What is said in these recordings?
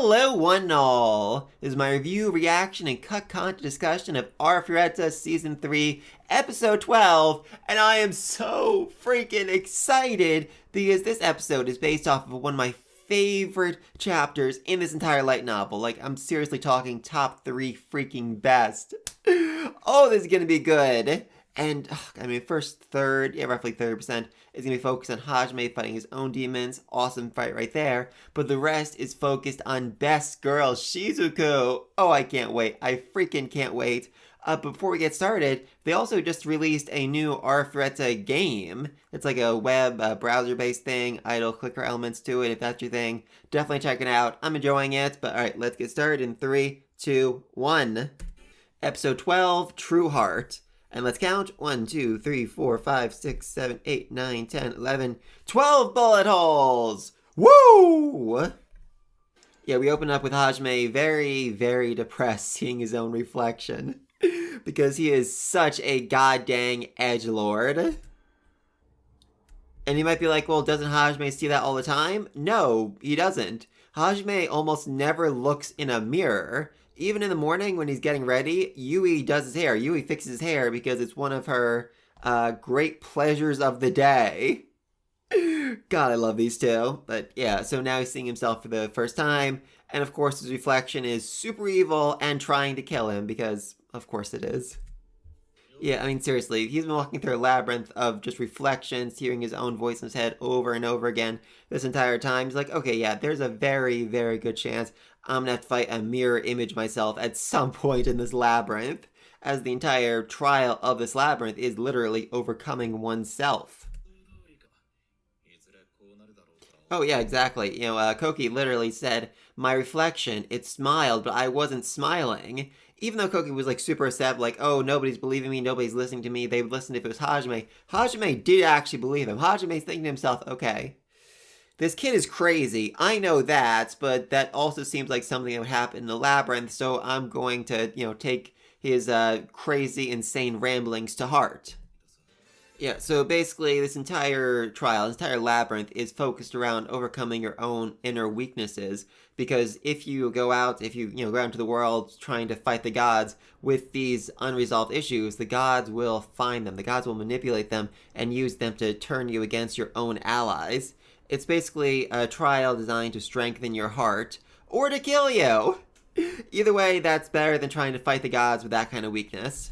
Hello one and all! This is my review, reaction, and cut content discussion of Arifureta Season 3, Episode 12, and I am so freaking excited because this episode is based off of one of my favorite chapters in this entire light novel. Like, I'm seriously talking top 3 freaking best. Oh, this is gonna be good! And, first third, roughly 30% is going to be focused on Hajime fighting his own demons. Awesome fight right there. But the rest is focused on best girl, Shizuku. Oh, I can't wait. I freaking can't wait. Before we get started, they also just released a new Arifureta game. It's like a web browser-based thing, idle clicker elements to it, if that's your thing. Definitely check it out. I'm enjoying it. But alright, let's get started in 3, 2, 1. Episode 12, True Heart. And let's count. 1, 2, 3, 4, 5, 6, 7, 8, 9, 10, 11, 12 bullet holes! Woo! Yeah, we open up with Hajime very, very depressed seeing his own reflection. Because he is such a goddamn edgelord. And you might be like, well, doesn't Hajime see that all the time? No, he doesn't. Hajime almost never looks in a mirror. Even in the morning when he's getting ready, Yui does his hair. Yui fixes his hair because it's one of her great pleasures of the day. God, I love these two. But yeah, so now he's seeing himself for the first time. And of course his reflection is super evil and trying to kill him because, of course it is. Yeah, seriously, he's been walking through a labyrinth of just reflections, hearing his own voice in his head over and over again this entire time. He's like, okay, yeah, there's a very, very good chance I'm gonna have to fight a mirror image myself at some point in this labyrinth, as the entire trial of this labyrinth is literally overcoming oneself. Oh yeah, exactly. Koki literally said, my reflection, it smiled, but I wasn't smiling. Even though Koki was like super upset, like, oh, nobody's believing me, nobody's listening to me, they would listen if it was Hajime. Hajime did actually believe him. Hajime's thinking to himself, okay, this kid is crazy, I know that, but that also seems like something that would happen in the labyrinth, so I'm going to, take his crazy, insane ramblings to heart. Yeah, so basically this entire trial, this entire labyrinth is focused around overcoming your own inner weaknesses, because if you go out into the world trying to fight the gods with these unresolved issues, the gods will find them, the gods will manipulate them and use them to turn you against your own allies. It's basically a trial designed to strengthen your heart, or to kill you! Either way, that's better than trying to fight the gods with that kind of weakness.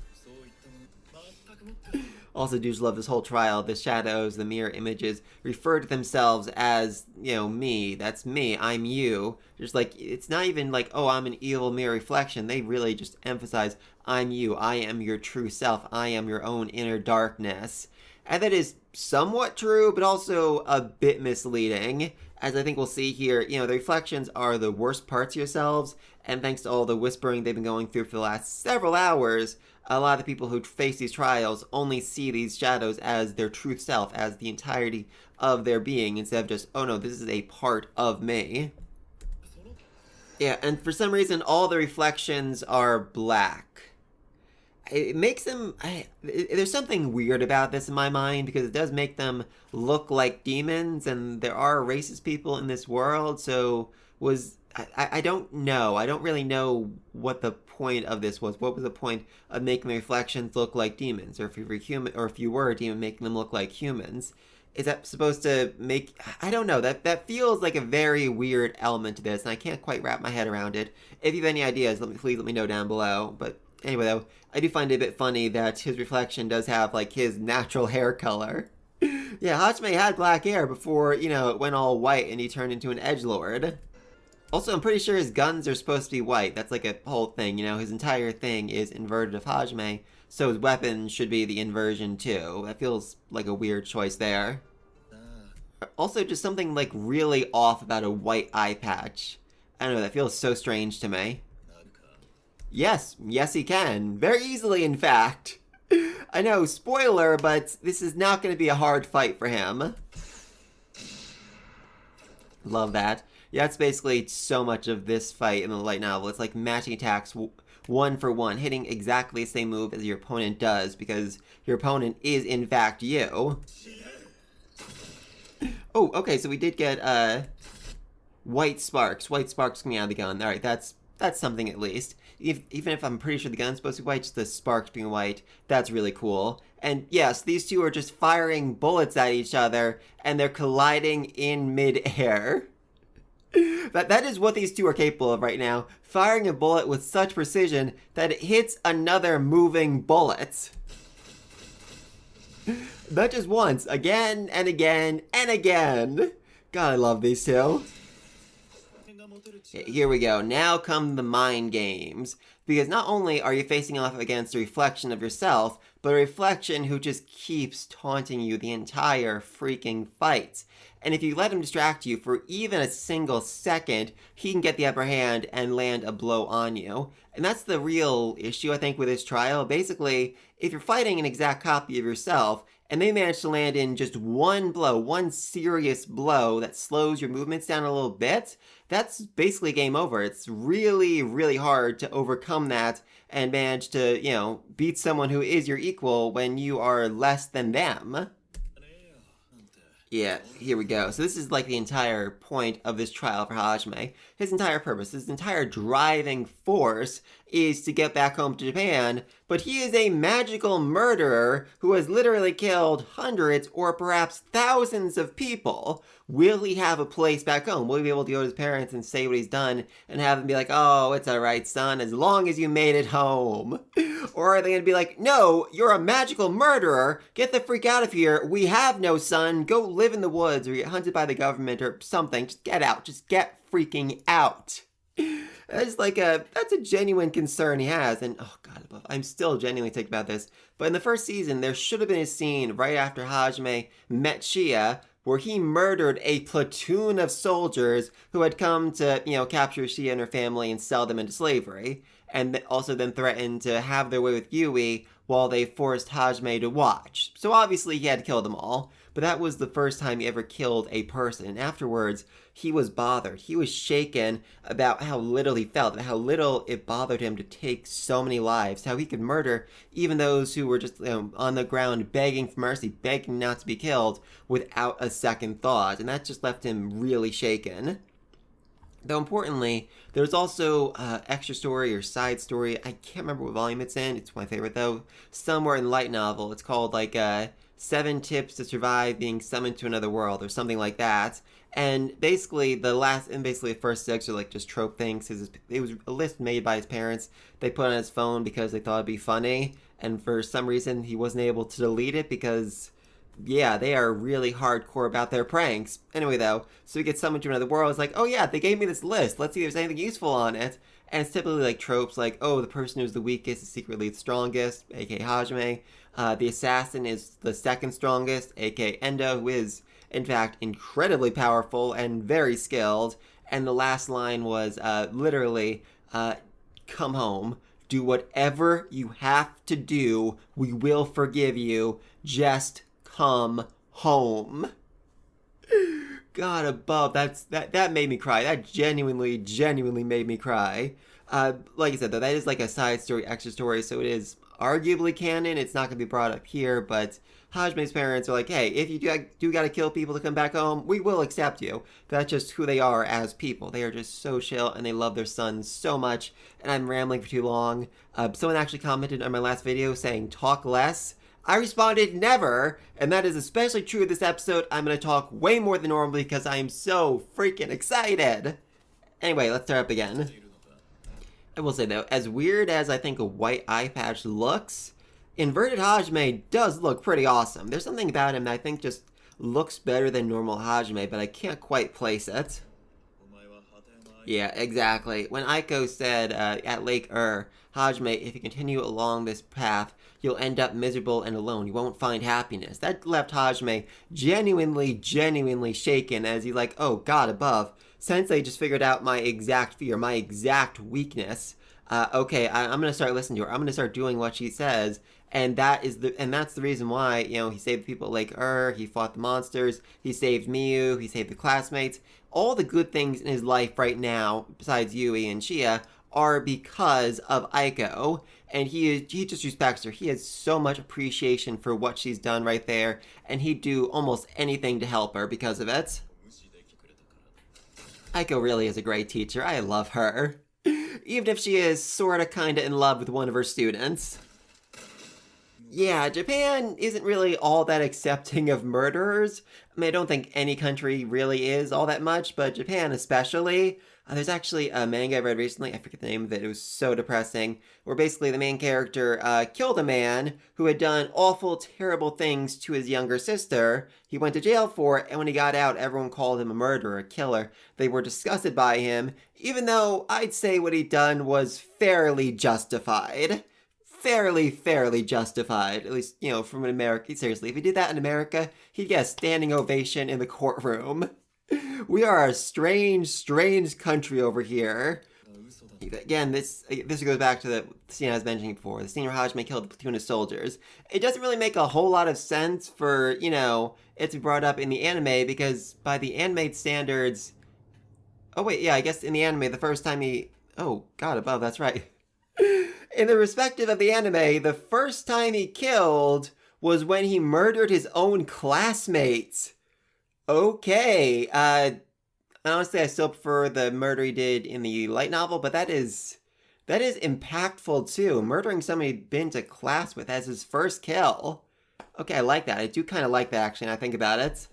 Also, dudes love this whole trial. The shadows, the mirror images, refer to themselves as, me. That's me. I'm you. Just like, it's not even like, oh, I'm an evil mirror reflection. They really just emphasize, I'm you. I am your true self. I am your own inner darkness. And that is somewhat true, but also a bit misleading. As I think we'll see here, the reflections are the worst parts of yourselves, and thanks to all the whispering they've been going through for the last several hours, a lot of the people who face these trials only see these shadows as their true self, as the entirety of their being, instead of just, oh no, this is a part of me. Yeah, and for some reason, all the reflections are black. It makes them, there's something weird about this in my mind, because it does make them look like demons, and there are racist people in this world, so I don't know. I don't really know what the point of this was. What was the point of making the reflections look like demons? Or if you were human, or if you were a demon, making them look like humans? Is that supposed to make... I don't know. That feels like a very weird element to this, and I can't quite wrap my head around it. If you have any ideas, please let me know down below. But anyway, though, I do find it a bit funny that his reflection does have, like, his natural hair color. Yeah, Hajime had black hair before, it went all white and he turned into an edgelord. Also, I'm pretty sure his guns are supposed to be white. That's like a whole thing, his entire thing is inverted of Hajime, so his weapon should be the inversion too. That feels like a weird choice there. Also, just something like really off about a white eye patch. I don't know, that feels so strange to me. Yes, he can. Very easily, in fact. I know, spoiler, but this is not going to be a hard fight for him. Love that. Yeah, it's basically so much of this fight in the light novel. It's like matching attacks one for one, hitting exactly the same move as your opponent does, because your opponent is, in fact, you. Oh, okay, so we did get, white sparks coming out of the gun. All right, that's something at least. Even if I'm pretty sure the gun's supposed to be white, just the sparks being white, that's really cool. And yes, these two are just firing bullets at each other, and they're colliding in midair. That is what these two are capable of right now, firing a bullet with such precision that it hits another moving bullet. Not just once, again and again and again. God, I love these two. Here we go. Now come the mind games. Because not only are you facing off against a reflection of yourself, but a reflection who just keeps taunting you the entire freaking fight. And if you let him distract you for even a single second, he can get the upper hand and land a blow on you. And that's the real issue, I think, with this trial. Basically, if you're fighting an exact copy of yourself, and they manage to land in just one blow, one serious blow that slows your movements down a little bit, that's basically game over. It's really, really hard to overcome that and manage to, beat someone who is your equal when you are less than them. Yeah, here we go. So this is like the entire point of this trial for Hajime. His entire purpose, his entire driving force is to get back home to Japan, but he is a magical murderer who has literally killed hundreds or perhaps thousands of people. Will he have a place back home? Will he be able to go to his parents and say what he's done and have them be like, oh, it's alright, son, as long as you made it home? Or are they going to be like, no, you're a magical murderer, get the freak out of here, we have no son, go live in the woods or get hunted by the government or something, just get out, just get freaking out. That's a genuine concern he has, and oh god, I'm still genuinely taken about this. But in the first season, there should have been a scene right after Hajime met Shia, where he murdered a platoon of soldiers who had come to, capture Shia and her family and sell them into slavery, and also then threatened to have their way with Yui while they forced Hajime to watch. So obviously he had to kill them all, but that was the first time he ever killed a person, and afterwards, he was bothered. He was shaken about how little he felt, how little it bothered him to take so many lives, how he could murder even those who were just on the ground begging for mercy, begging not to be killed without a second thought, and that just left him really shaken. Though importantly, there's also extra story or side story. I can't remember what volume it's in. It's my favorite though. Somewhere in the light novel. It's called 7 Tips to Survive Being Summoned to Another World or something like that. And basically the first 6 are just trope things. It was a list made by his parents. They put on his phone because they thought it'd be funny. And for some reason he wasn't able to delete it because yeah, they are really hardcore about their pranks. Anyway, though, so we get summoned to another world. It's like, oh yeah, they gave me this list. Let's see if there's anything useful on it. And it's typically tropes like, oh, the person who's the weakest is secretly the strongest, aka Hajime. The assassin is the second strongest, aka Endo, who is, in fact, incredibly powerful and very skilled. And the last line was literally, come home. Do whatever you have to do. We will forgive you. Just come home. God above, that made me cry. That genuinely made me cry. Like I said, though, that is a side story, extra story, so it is arguably canon. It's not going to be brought up here, but Hajime's parents are like, hey, if you do got to kill people to come back home, we will accept you. That's just who they are as people. They are just so chill, and they love their son so much, and I'm rambling for too long. Someone actually commented on my last video saying, talk less. I responded, never, and that is especially true of this episode. I'm going to talk way more than normally because I am so freaking excited. Anyway, let's start up again. I will say though, as weird as I think a white eye patch looks, inverted Hajime does look pretty awesome. There's something about him that I think just looks better than normal Hajime, but I can't quite place it. Yeah, exactly. When Aiko said at Lake Hajime, if you continue along this path, you'll end up miserable and alone. You won't find happiness. That left Hajime genuinely shaken as he's like, oh, God above. Sensei just figured out my exact fear, my exact weakness. Okay, I'm going to start listening to her. I'm going to start doing what she says. And that's the reason why, he saved the people at Lake he fought the monsters, he saved Miyu, he saved the classmates. All the good things in his life right now, besides Yui and Shia, are because of Aiko, and he just respects her. He has so much appreciation for what she's done right there, and he'd do almost anything to help her because of it. Aiko really is a great teacher. I love her. Even if she is sorta kinda in love with one of her students. Yeah, Japan isn't really all that accepting of murderers. I mean, I don't think any country really is all that much, but Japan especially. There's actually a manga I read recently, I forget the name of it, it was so depressing, where basically the main character killed a man who had done awful, terrible things to his younger sister. He went to jail for it, and when he got out, everyone called him a murderer, a killer. They were disgusted by him, even though I'd say what he'd done was fairly justified. Fairly justified, at least, from an American. Seriously, if he did that in America, he'd get a standing ovation in the courtroom. We are a strange country over here. Again, this goes back to the scene I was mentioning before. The scene where Hajime killed the platoon of soldiers. It doesn't really make a whole lot of sense for, it to be brought up in the anime, because by the anime standards... Oh wait, yeah, I guess in the anime, the first time he... Oh, God above, that's right. In the respective of the anime, the first time he killed was when he murdered his own classmates. Okay, honestly, I still prefer the murder he did in the light novel, but that is impactful too. Murdering somebody he'd been to class with as his first kill. Okay, I like that. I do kind of like that, actually, when I think about it.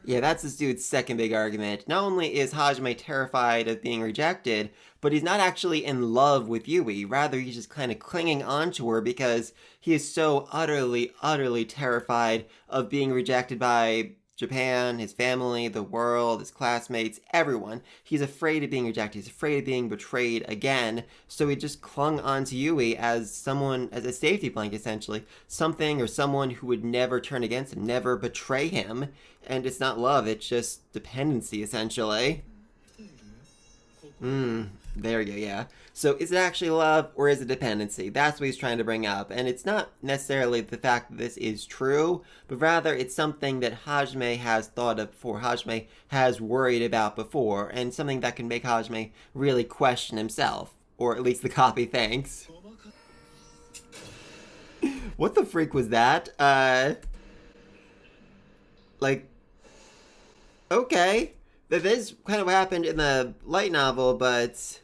Yeah, that's this dude's second big argument. Not only is Hajime terrified of being rejected, but he's not actually in love with Yui. Rather, he's just kind of clinging onto her because he is so utterly terrified of being rejected by Japan, his family, the world, his classmates, everyone. He's afraid of being rejected. He's afraid of being betrayed again. So he just clung onto Yui as someone, as a safety blanket, essentially. Something or someone who would never turn against him, never betray him. And it's not love, it's just dependency, essentially. There we go, yeah. So is it actually love or is it dependency? That's what he's trying to bring up. And it's not necessarily the fact that this is true, but rather it's something that Hajime has thought of before, Hajime has worried about before, and something that can make Hajime really question himself. Or at least the copy thinks. What the freak was that? Okay. That is kind of what happened in the light novel, but...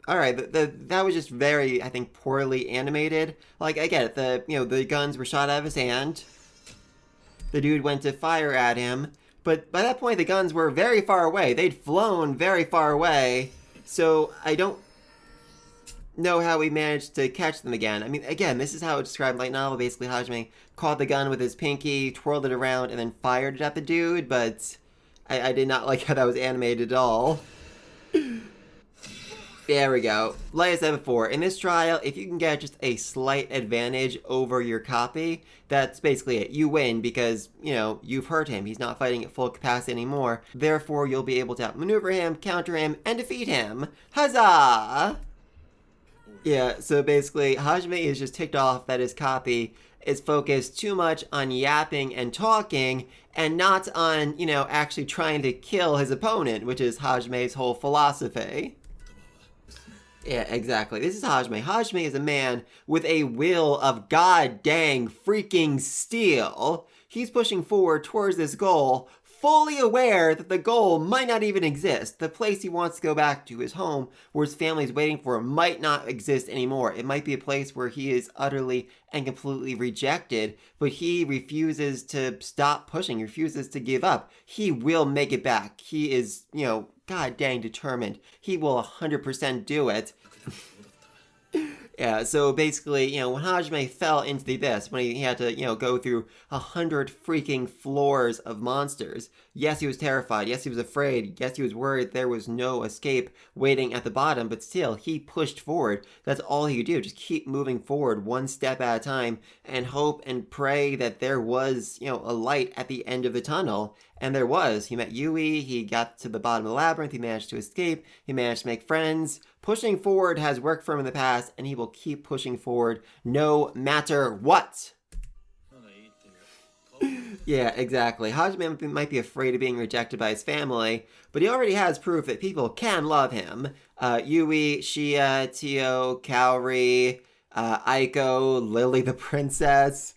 alright, that was just very, I think, poorly animated. Like, I get it, the guns were shot out of his hand. The dude went to fire at him, but by that point the guns were very far away. They'd flown very far away, so I don't know how he managed to catch them again. I mean, again, this is how it's described in light novel. Basically, Hajime caught the gun with his pinky, twirled it around, and then fired it at the dude, but I did not like how that was animated at all. There we go. Like I said before, in this trial, if you can get just a slight advantage over your copy, that's basically it. You win because, you've hurt him. He's not fighting at full capacity anymore. Therefore, you'll be able to outmaneuver him, counter him, and defeat him. Huzzah! Yeah, so basically, Hajime is just ticked off that his copy is focused too much on yapping and talking, and not on, actually trying to kill his opponent, which is Hajime's whole philosophy. Yeah, exactly. This is Hajime. Hajime is a man with a will of god dang freaking steel. He's pushing forward towards this goal, fully aware that the goal might not even exist. The place he wants to go back to, his home, where his family's waiting for him, might not exist anymore. It might be a place where he is utterly and completely rejected, but he refuses to stop pushing, refuses to give up. He will make it back. He is, god dang determined. He will 100% do it. Yeah, so basically, when Hajime fell into the abyss, when he had to, go through 100 freaking floors of monsters, yes, he was terrified, yes, he was afraid, yes, he was worried there was no escape waiting at the bottom, but still, he pushed forward. That's all he could do, just keep moving forward one step at a time, and hope and pray that there was, a light at the end of the tunnel. And there was. He met Yui, he got to the bottom of the labyrinth, he managed to escape, he managed to make friends. Pushing forward has worked for him in the past, and he will keep pushing forward no matter what. Yeah, exactly. Hajime might be afraid of being rejected by his family, but he already has proof that people can love him. Yui, Shia, Tio, Kaori, Aiko, Lily the princess.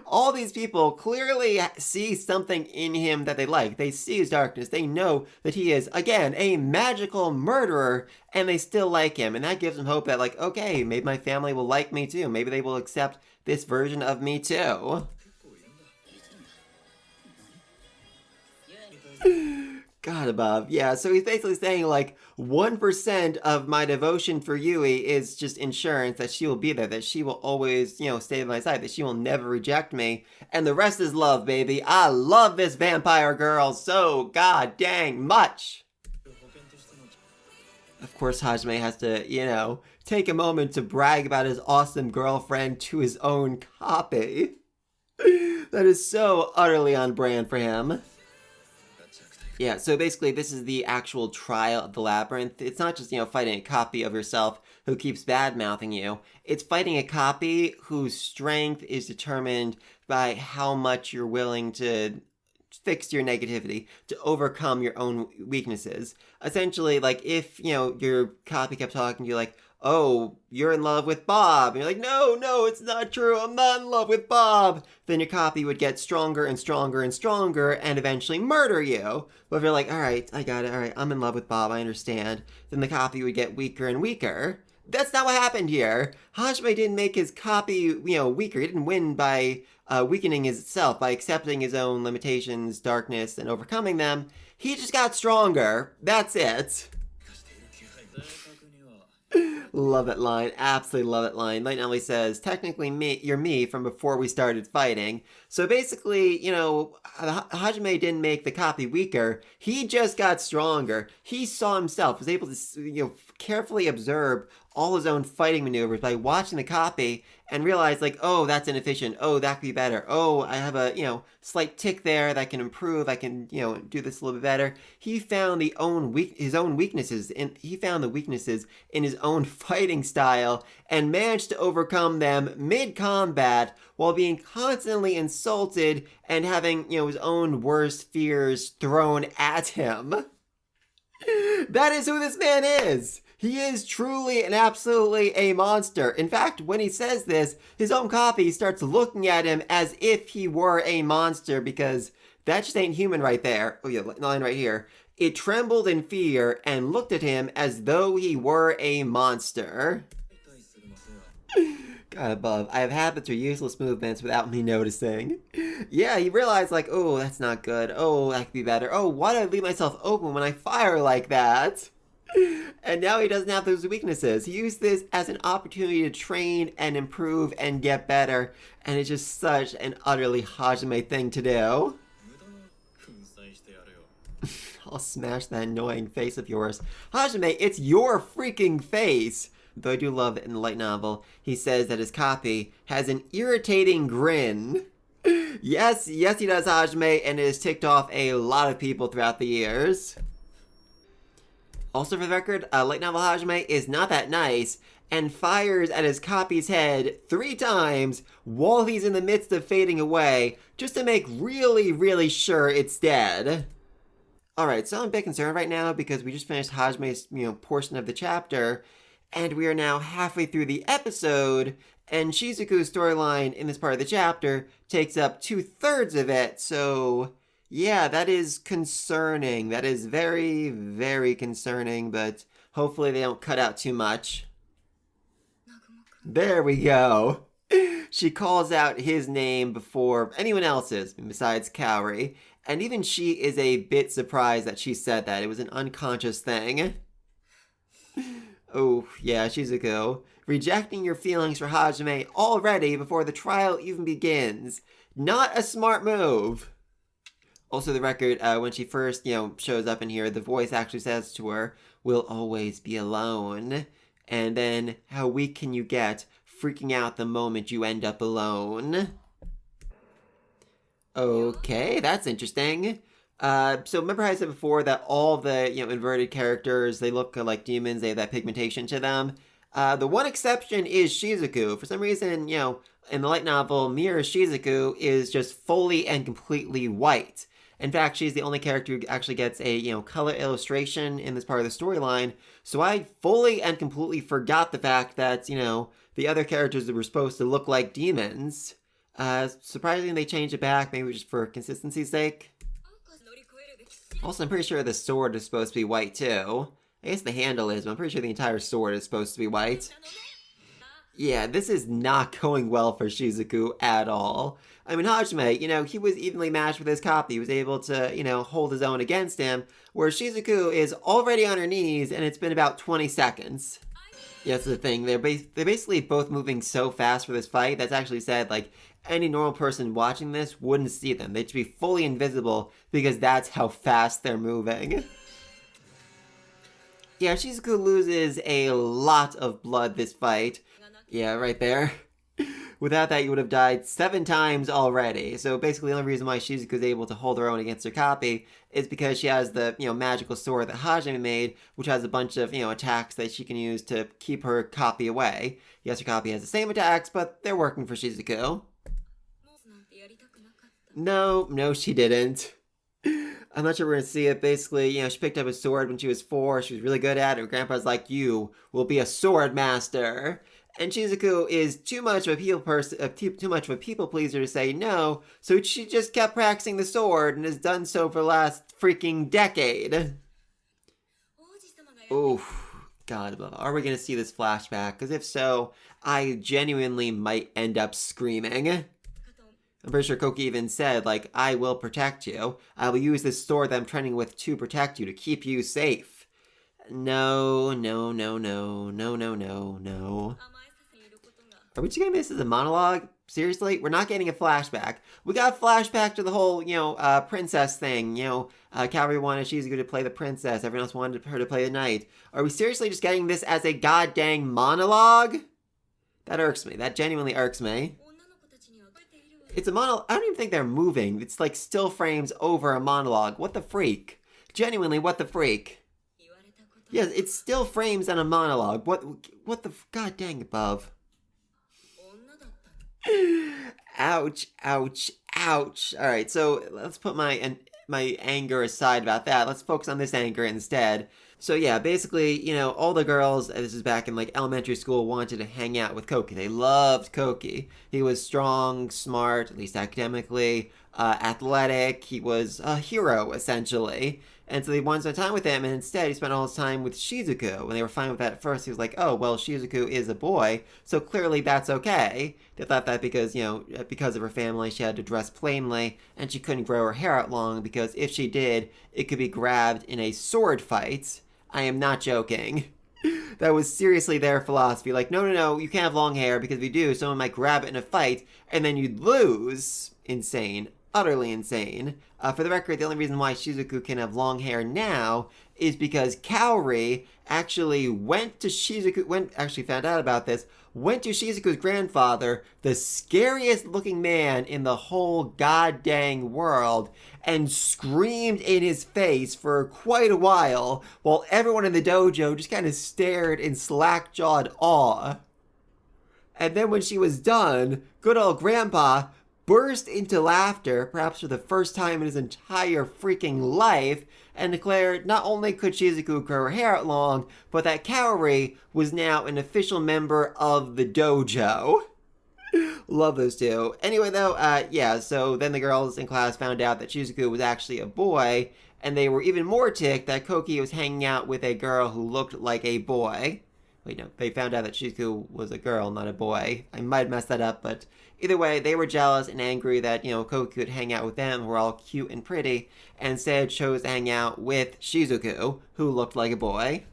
All these people clearly see something in him that they like. They see his darkness. They know that he is, again, a magical murderer, and they still like him. And that gives them hope that, like, okay, maybe my family will like me too. Maybe they will accept this version of me too. God above. Yeah, so he's basically saying, like, 1% of my devotion for Yui is just insurance that she will be there, that she will always, stay by my side, that she will never reject me. And the rest is love, baby. I love this vampire girl so god dang much. Of course, Hajime has to, take a moment to brag about his awesome girlfriend to his own copy. That is so utterly on brand for him. Yeah, so basically this is the actual trial of the labyrinth. It's not just, fighting a copy of yourself who keeps bad-mouthing you. It's fighting a copy whose strength is determined by how much you're willing to fix your negativity, to overcome your own weaknesses. Essentially, like, if, your copy kept talking to you like, oh, you're in love with Bob. And you're like, no, it's not true. I'm not in love with Bob. Then your copy would get stronger and stronger and stronger and eventually murder you. But if you're like, all right, I got it. All right, I'm in love with Bob. I understand. Then the copy would get weaker and weaker. That's not what happened here. Hajime didn't make his copy, weaker. He didn't win by weakening himself, by accepting his own limitations, darkness, and overcoming them. He just got stronger. That's it. Love that line. Absolutely love that line. Light Novelty says, technically you're me from before we started fighting. So basically, Hajime didn't make the copy weaker. He just got stronger. He saw himself, was able to, carefully observe all his own fighting maneuvers by watching the copy and realize, like, oh, that's inefficient. Oh, that could be better. Oh, I have a, slight tick there that can improve. I can, do this a little bit better. He found his own weaknesses, and he found the weaknesses in his own fighting style and managed to overcome them mid-combat while being constantly insulted and having, his own worst fears thrown at him. That is who this man is. He is truly and absolutely a monster. In fact, when he says this, his own copy starts looking at him as if he were a monster, because that just ain't human right there. Oh yeah, line right here. It trembled in fear and looked at him as though he were a monster. God above, I have habits or useless movements without me noticing. Yeah, he realized, like, oh, that's not good. Oh, that could be better. Oh, why did I leave myself open when I fire like that? And now he doesn't have those weaknesses. He used this as an opportunity to train and improve and get better. And it's just such an utterly Hajime thing to do. I'll smash that annoying face of yours. Hajime, it's your freaking face. Though I do love that in the light novel, he says that his copy has an irritating grin. Yes, he does, Hajime, and it has ticked off a lot of people throughout the years. Also, for the record, Light Novel Hajime is not that nice and fires at his copy's head 3 times while he's in the midst of fading away, just to make really, really sure it's dead. Alright, so I'm a bit concerned right now because we just finished Hajime's, portion of the chapter, and we are now halfway through the episode, and Shizuku's storyline in this part of the chapter takes up 2/3 of it, so yeah, that is concerning. That is very, very concerning, but hopefully they don't cut out too much. There we go. She calls out his name before anyone else's, besides Kaori, and even she is a bit surprised that she said that. It was an unconscious thing. Oh, yeah, Shizuku. Rejecting your feelings for Hajime already before the trial even begins. Not a smart move. Also, the record, when she first, shows up in here, the voice actually says to her, "We'll always be alone." And then, how weak can you get, freaking out the moment you end up alone? Okay, that's interesting. So remember how I said before that all the, inverted characters, they look like demons, they have that pigmentation to them? The one exception is Shizuku. For some reason, in the light novel, Mirror Shizuku is just fully and completely white. In fact, she's the only character who actually gets a, color illustration in this part of the storyline. So I fully and completely forgot the fact that, the other characters were supposed to look like demons. Surprisingly, they changed it back, maybe just for consistency's sake. Also, I'm pretty sure the sword is supposed to be white, too. I guess the handle is, but I'm pretty sure the entire sword is supposed to be white. Yeah, this is not going well for Shizuku at all. I mean, Hajime, he was evenly matched with his copy. He was able to, hold his own against him, where Shizuku is already on her knees, and it's been about 20 seconds. Yeah, that's the thing. They're basically both moving so fast for this fight. That's actually said, like, any normal person watching this wouldn't see them. They'd be fully invisible because that's how fast they're moving. Yeah, Shizuku loses a lot of blood this fight. Yeah, right there. Without that, you would have died 7 times already. So basically, the only reason why Shizuku is able to hold her own against her copy is because she has the, magical sword that Hajime made, which has a bunch of, attacks that she can use to keep her copy away. Yes, her copy has the same attacks, but they're working for Shizuku. No, she didn't. I'm not sure we're gonna see it. Basically, she picked up a sword when she was 4. She was really good at it. Her grandpa's like, you will be a sword master. And Shizuku is too much of a people pleaser to say no, so she just kept practicing the sword and has done so for the last freaking decade. Oof. God above. Are we gonna see this flashback? Because if so, I genuinely might end up screaming. I'm pretty sure Koki even said, like, I will protect you. I will use this sword that I'm training with to protect you, to keep you safe. No. Are we just getting this as a monologue? Seriously? We're not getting a flashback. We got a flashback to the whole, princess thing. Kaori wanted Shizuku to play the princess. Everyone else wanted her to play the knight. Are we seriously just getting this as a goddamn monologue? That irks me. That genuinely irks me. It's a monologue. I don't even think they're moving. It's like still frames over a monologue. What the freak? Genuinely, what the freak? Yes, it's still frames on a monologue. What the god dang above? Ouch. Alright, so let's put my anger aside about that. Let's focus on this anger instead. So yeah, basically, all the girls, this is back in like elementary school, wanted to hang out with Koki. They loved Koki. He was strong, smart, at least academically, athletic. He was a hero, essentially. And so they wanted to spend time with him, and instead he spent all his time with Shizuku. When they were fine with that at first, he was like, oh, well, Shizuku is a boy, so clearly that's okay. They thought that because, because of her family, she had to dress plainly, and she couldn't grow her hair out long, because if she did, it could be grabbed in a sword fight. I am not joking. That was seriously their philosophy. Like, no, you can't have long hair, because if you do, someone might grab it in a fight, and then you'd lose. Insane. Utterly insane. For the record, the only reason why Shizuku can have long hair now is because Kaori actually found out about this, went to Shizuku's grandfather, the scariest looking man in the whole goddamn world, and screamed in his face for quite a while everyone in the dojo just kind of stared in slack-jawed awe. And then when she was done, good old grandpa burst into laughter, perhaps for the first time in his entire freaking life, and declared not only could Shizuku grow her hair out long, but that Kaori was now an official member of the dojo. Love those two. Anyway, though, so then the girls in class found out that Shizuku was actually a boy, and they were even more ticked that Koki was hanging out with a girl who looked like a boy. Wait, no, they found out that Shizuku was a girl, not a boy. I might mess that up, but either way, they were jealous and angry that, Koki could hang out with them, who were all cute and pretty, and instead chose to hang out with Shizuku, who looked like a boy.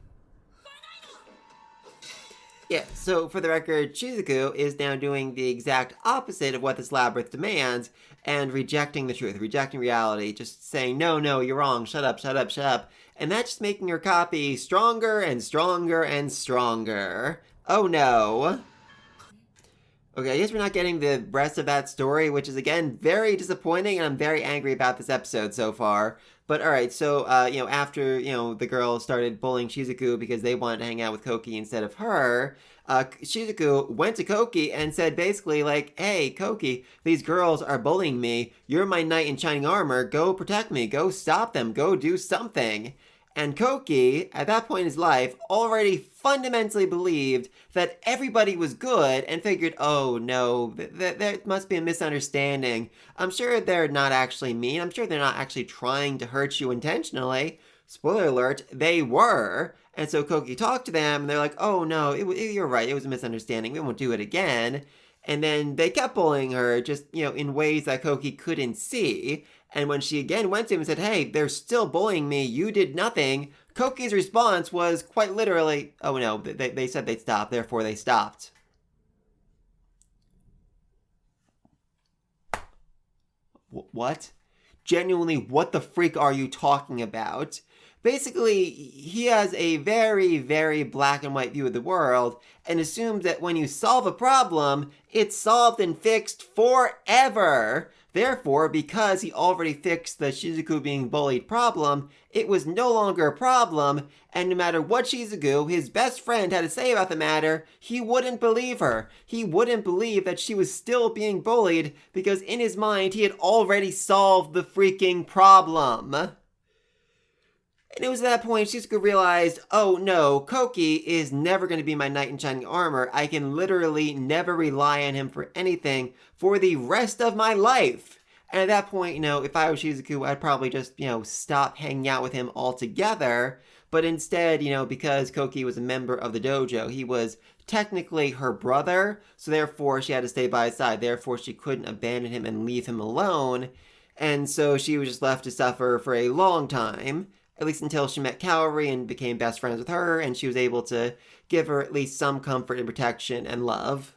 Yeah, so for the record, Shizuku is now doing the exact opposite of what this labyrinth demands, and rejecting the truth, rejecting reality, just saying, no, you're wrong, shut up. And that's just making her copy stronger and stronger and stronger. Oh no. Okay, I guess we're not getting the rest of that story, which is, again, very disappointing, and I'm very angry about this episode so far. But alright, so, after, the girls started bullying Shizuku because they wanted to hang out with Koki instead of her, Shizuku went to Koki and said basically, like, hey, Koki, these girls are bullying me. You're my knight in shining armor. Go protect me. Go stop them. Go do something. And Koki, at that point in his life, already fundamentally believed that everybody was good and figured, oh no, there must be a misunderstanding. I'm sure they're not actually mean. I'm sure they're not actually trying to hurt you intentionally. Spoiler alert, they were. And so Koki talked to them, and they're like, oh no, you're right, it was a misunderstanding. We won't do it again. And then they kept bullying her, just, in ways that Koki couldn't see. And when she again went to him and said, hey, they're still bullying me, you did nothing, Koki's response was quite literally, oh no, they said they'd stop, therefore they stopped. What? Genuinely, what the freak are you talking about? Basically, he has a very, very black and white view of the world and assumes that when you solve a problem, it's solved and fixed forever. Therefore, because he already fixed the Shizuku being bullied problem, it was no longer a problem, and no matter what Shizuku, his best friend, had to say about the matter, he wouldn't believe her. He wouldn't believe that she was still being bullied because in his mind, he had already solved the freaking problem. And it was at that point Shizuku realized, oh no, Koki is never going to be my knight in shining armor. I can literally never rely on him for anything for the rest of my life. And at that point, if I was Shizuku, I'd probably just, stop hanging out with him altogether. But instead, because Koki was a member of the dojo, he was technically her brother, so therefore she had to stay by his side. Therefore, she couldn't abandon him and leave him alone. And so she was just left to suffer for a long time. At least until she met Kaori and became best friends with her, and she was able to give her at least some comfort and protection and love.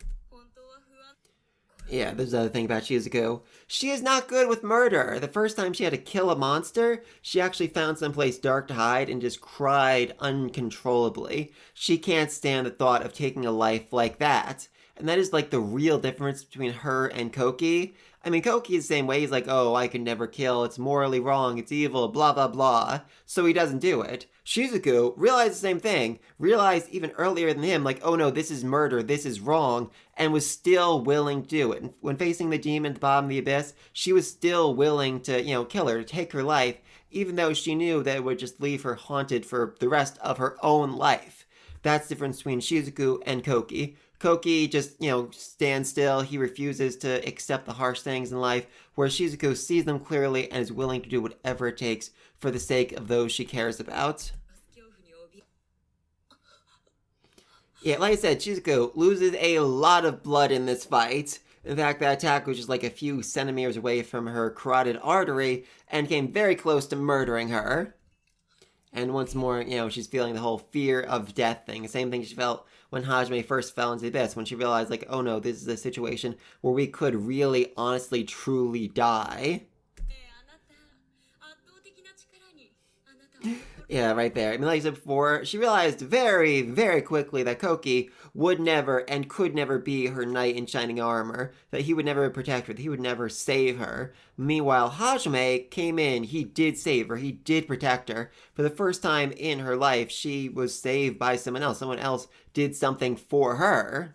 Yeah, there's another thing about Shizuku. She is not good with murder. The first time she had to kill a monster, she actually found someplace dark to hide and just cried uncontrollably. She can't stand the thought of taking a life like that. And that is like the real difference between her and Koki. I mean, Koki is the same way. He's like, oh, I can never kill. It's morally wrong. It's evil, blah, blah, blah. So he doesn't do it. Shizuku realized the same thing. Realized even earlier than him, like, oh no, this is murder. This is wrong. And was still willing to do it. And when facing the demon at the bottom of the abyss, she was still willing to, kill her, to take her life, even though she knew that it would just leave her haunted for the rest of her own life. That's the difference between Shizuku and Koki. Koki just, stands still. He refuses to accept the harsh things in life, whereas Shizuku sees them clearly and is willing to do whatever it takes for the sake of those she cares about. Yeah, like I said, Shizuku loses a lot of blood in this fight. In fact, that attack was just like a few centimeters away from her carotid artery and came very close to murdering her. And once more, she's feeling the whole fear of death thing. The same thing she felt when Hajime first fell into the abyss, when she realized, like, oh no, this is a situation where we could really, honestly, truly die. Yeah, right there. I mean, like I said before, she realized very, very quickly that Koki would never and could never be her knight in shining armor, that he would never protect her, that he would never save her. Meanwhile, Hajime came in, he did save her, he did protect her. For the first time in her life, she was saved by someone else. Someone else did something for her.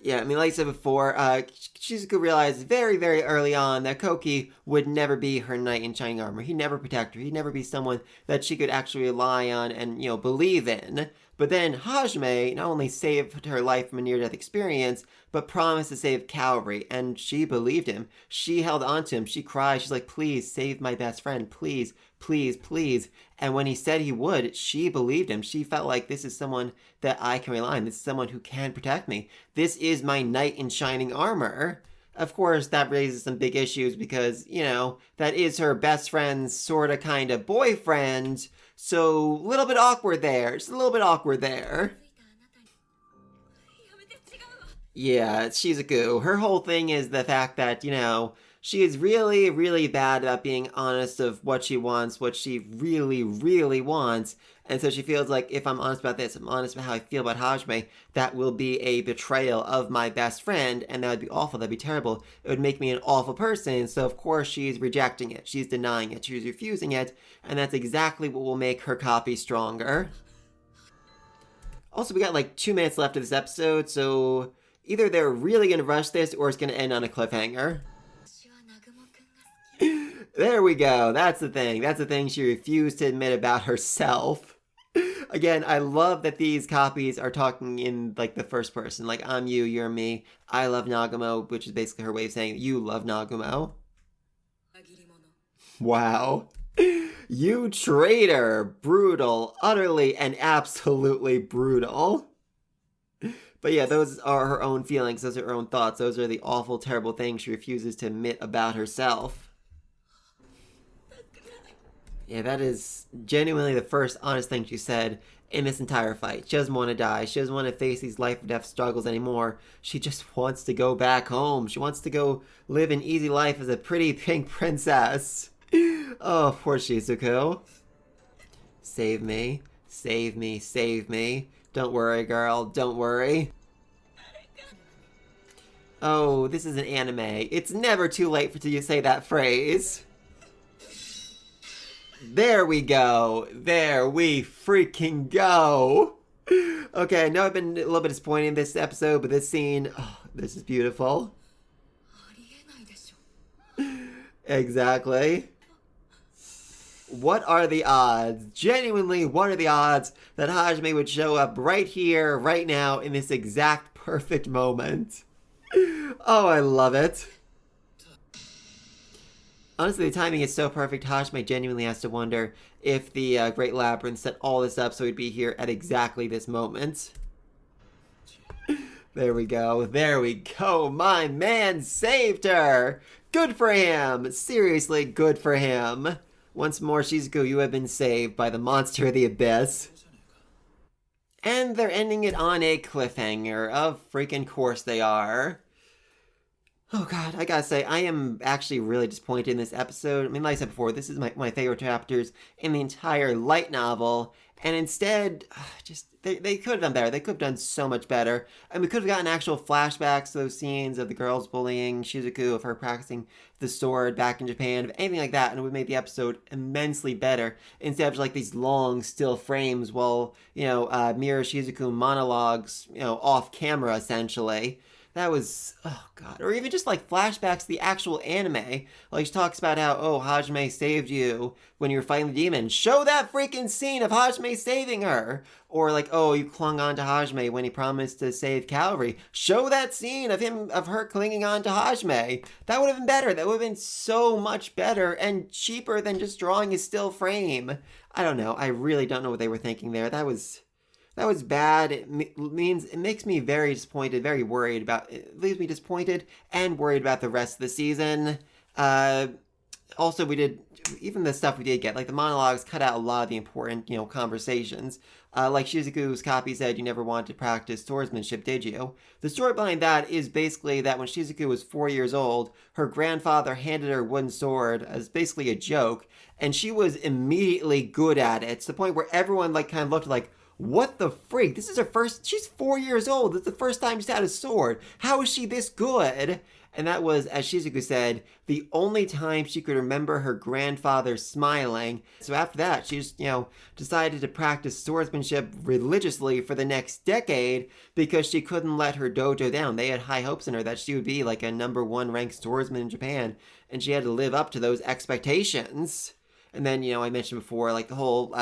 Yeah, I mean, like I said before, Shizuku realized very, very early on that Koki would never be her knight in shining armor. He'd never protect her. He'd never be someone that she could actually rely on and, believe in. But then Hajime not only saved her life from a near-death experience, but promised to save Kaori, and she believed him. She held on to him. She cried. She's like, please, save my best friend. Please, please, please. And when he said he would, she believed him. She felt like, this is someone that I can rely on. This is someone who can protect me. This is my knight in shining armor. Of course, that raises some big issues because, that is her best friend's sorta kinda boyfriend. So, a little bit awkward there. Just a little bit awkward there. Yeah, Shizuku. Her whole thing is the fact that, she is really, really bad about being honest of what she wants, what she really, really wants. And so she feels like, if I'm honest about this, I'm honest about how I feel about Hajime, that will be a betrayal of my best friend, and that would be awful, that'd be terrible. It would make me an awful person, so of course she's rejecting it, she's denying it, she's refusing it, and that's exactly what will make her copy stronger. Also, we got like 2 minutes left of this episode, so either they're really gonna rush this, or it's gonna end on a cliffhanger. There we go. That's the thing. That's the thing she refused to admit about herself. Again, I love that these copies are talking in like the first person. Like, I'm you, you're me. I love Nagumo, which is basically her way of saying you love Nagumo. Wow. You traitor. Brutal. Utterly and absolutely brutal. But yeah, those are her own feelings. Those are her own thoughts. Those are the awful, terrible things she refuses to admit about herself. Yeah, that is genuinely the first honest thing she said in this entire fight. She doesn't want to die. She doesn't want to face these life or death struggles anymore. She just wants to go back home. She wants to go live an easy life as a pretty pink princess. Oh, poor Shizuku. Save me. Save me. Save me. Don't worry, girl. Don't worry. Oh, this is an anime. It's never too late for you to say that phrase. There we go. There we freaking go. Okay, I know I've been a little bit disappointed in this episode, but this scene, oh, this is beautiful. Exactly. What are the odds? Genuinely, what are the odds that Hajime would show up right here, right now, in this exact perfect moment? Oh, I love it. Honestly, the timing is so perfect, Hajime genuinely has to wonder if the Great Labyrinth set all this up so he'd be here at exactly this moment. There we go. There we go. My man saved her. Good for him. Seriously, good for him. Once more, Shizuku, you have been saved by the monster of the abyss. And they're ending it on a cliffhanger. Of freaking course they are. Oh god, I gotta say, I am actually really disappointed in this episode. I mean, like I said before, this is my favorite chapters in the entire light novel. And instead, they could have done better. They could have done so much better. And we could have gotten actual flashbacks to those scenes of the girls bullying Shizuku, of her practicing the sword back in Japan, of anything like that, and it would make the episode immensely better. Instead of just like these long, still frames while, Mira Shizuku monologues, off camera, essentially. That was, oh god. Or even just like flashbacks to the actual anime. Like she talks about how, oh, Hajime saved you when you were fighting the demon. Show that freaking scene of Hajime saving her. Or like, oh, you clung on to Hajime when he promised to save Calvary. Show that scene of her clinging on to Hajime. That would have been better. That would have been so much better and cheaper than just drawing a still frame. I don't know. I really don't know what they were thinking there. That was bad. It makes me very disappointed, very worried about. It leaves me disappointed and worried about the rest of the season. Also, even the stuff we did get, like the monologues, cut out a lot of the important, conversations. Like Shizuku's copy said, you never wanted to practice swordsmanship, did you? The story behind that is basically that when Shizuku was 4 years old, her grandfather handed her a wooden sword as basically a joke, and she was immediately good at it, to the point where everyone kind of looked like, what the freak? This is her first. She's 4 years old. It's the first time she's had a sword. How is she this good? And that was, as Shizuku said, the only time she could remember her grandfather smiling. So after that, she just, decided to practice swordsmanship religiously for the next decade because she couldn't let her dojo down. They had high hopes in her that she would be like a #1 ranked swordsman in Japan, and she had to live up to those expectations. And then, I mentioned before, like the whole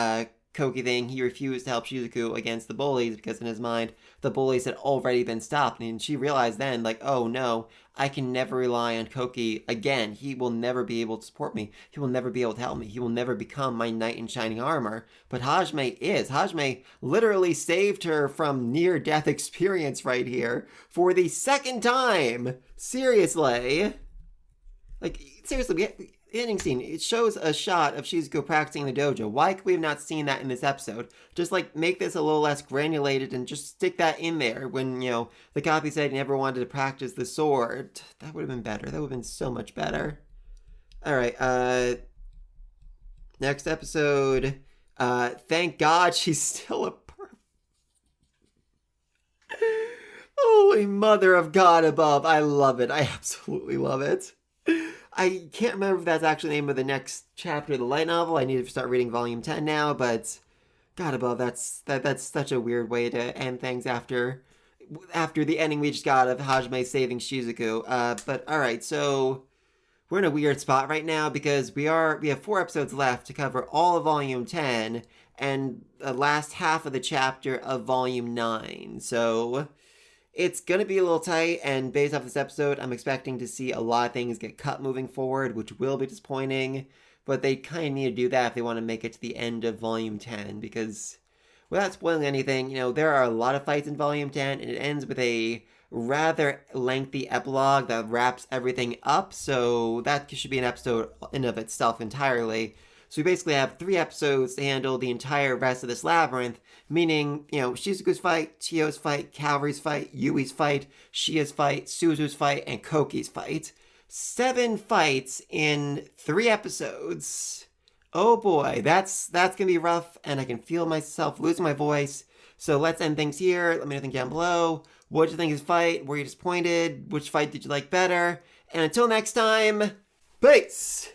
Koki thing, he refused to help Shizuku against the bullies because in his mind, the bullies had already been stopped. And she realized then, oh no, I can never rely on Koki again. He will never be able to support me. He will never be able to help me. He will never become my knight in shining armor. But Hajime is. Hajime literally saved her from near-death experience right here for the second time. Seriously. Seriously, the ending scene, it shows a shot of Shizuku practicing in the dojo. Why could we have not seen that in this episode? Just make this a little less granulated and just stick that in there when, the copy said he never wanted to practice the sword. That would have been better. That would have been so much better. Alright, next episode. Thank God she's still a Holy Mother of God above. I love it. I absolutely love it. I can't remember if that's actually the name of the next chapter of the light novel. I need to start reading volume 10 now, but God above, that's such a weird way to end things after the ending we just got of Hajime saving Shizuku. But alright, so we're in a weird spot right now because we have 4 episodes left to cover all of Volume 10 and the last half of the chapter of Volume 9. So it's going to be a little tight, and based off this episode, I'm expecting to see a lot of things get cut moving forward, which will be disappointing, but they kind of need to do that if they want to make it to the end of Volume 10, because without spoiling anything, there are a lot of fights in Volume 10, and it ends with a rather lengthy epilogue that wraps everything up, so that should be an episode in of itself entirely. So we basically have 3 episodes to handle the entire rest of this labyrinth, meaning, Shizuku's fight, Chiyo's fight, Cavalry's fight, Yui's fight, Shia's fight, Suzu's fight, and Koki's fight. 7 fights in 3 episodes. Oh boy, that's gonna be rough, and I can feel myself losing my voice. So let's end things here. Let me know anything down below. What did you think of this fight? Were you disappointed? Which fight did you like better? And until next time, peace!